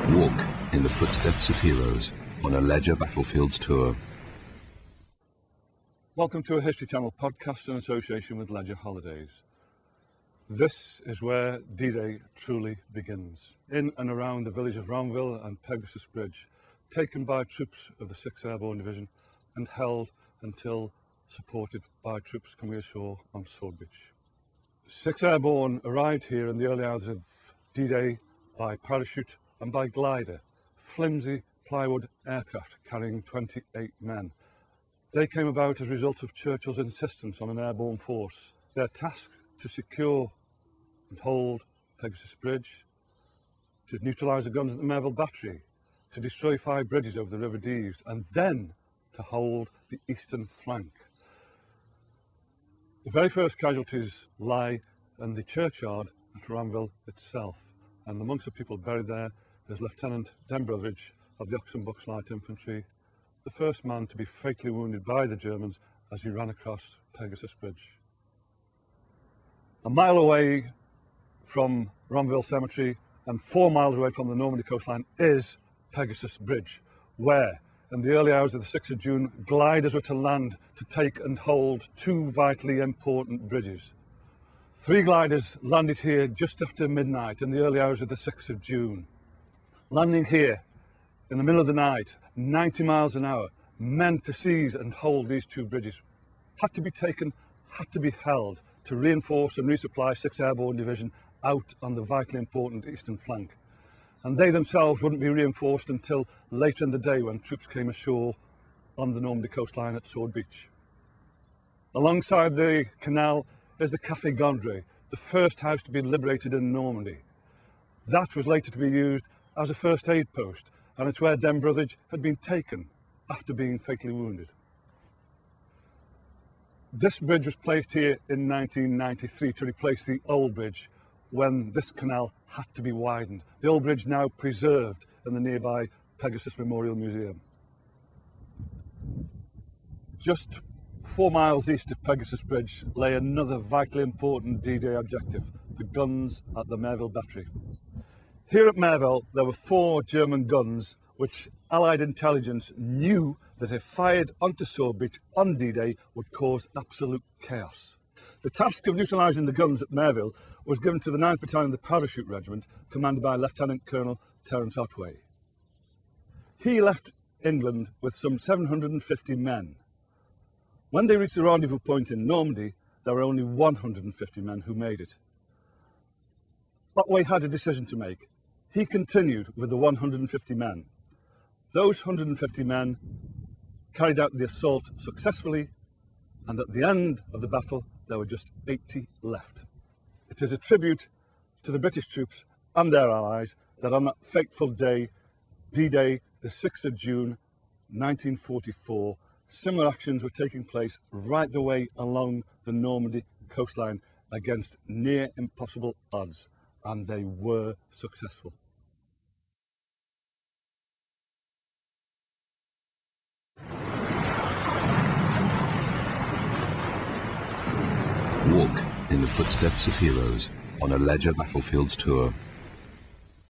Walk in the footsteps of heroes on a Ledger Battlefields tour. Welcome to a History Channel podcast in association with Ledger Holidays. This is where D-Day truly begins, in and around the village of Ranville and Pegasus Bridge, taken by troops of the 6th Airborne Division and held until supported by troops coming ashore on Sword Beach. 6th Airborne arrived here in the early hours of D-Day by parachute and by glider, flimsy plywood aircraft carrying 28 men. They came about as a result of Churchill's insistence on an airborne force. Their task to secure and hold Pegasus Bridge, to neutralise the guns at the Merville Battery, to destroy 5 bridges over the River Deves, and then to hold the eastern flank. The very first casualties lie in the churchyard at Ranville itself, and amongst the people buried there is Lieutenant Denbrotheridge of the Oxon Bucks Light Infantry, the first man to be fatally wounded by the Germans as he ran across Pegasus Bridge. A mile away from Ranville Cemetery and 4 miles away from the Normandy coastline is Pegasus Bridge, where in the early hours of the 6th of June, gliders were to land to take and hold 2 vitally important bridges. 3 gliders landed here just after midnight in the early hours of the 6th of June. Landing here in the middle of the night, 90 miles an hour, meant to seize and hold these 2 bridges. Had to be taken, had to be held to reinforce and resupply 6th Airborne Division out on the vitally important eastern flank. And they themselves wouldn't be reinforced until later in the day when troops came ashore on the Normandy coastline at Sword Beach. Alongside the canal is the Café Gondry, the first house to be liberated in Normandy. That was later to be used as a first aid post, and it's where Denbrotheridge had been taken after being fatally wounded. This bridge was placed here in 1993 to replace the old bridge when this canal had to be widened. The old bridge now preserved in the nearby Pegasus Memorial Museum. Just 4 miles east of Pegasus Bridge lay another vitally important D-Day objective, the guns at the Merville Battery. Here at Merville, there were 4 German guns which Allied intelligence knew that if fired onto Sword Beach on D-Day would cause absolute chaos. The task of neutralising the guns at Merville was given to the 9th Battalion of the Parachute Regiment, commanded by Lieutenant Colonel Terence Otway. He left England with some 750 men. When they reached the rendezvous point in Normandy, there were only 150 men who made it. Otway had a decision to make. He continued with the 150 men. Those 150 men carried out the assault successfully, and at the end of the battle, there were just 80 left. It is a tribute to the British troops and their allies that on that fateful day, D-Day, the 6th of June, 1944, similar actions were taking place right the way along the Normandy coastline against near impossible odds, and they were successful. Walk in the footsteps of heroes on a Ledger Battlefields tour.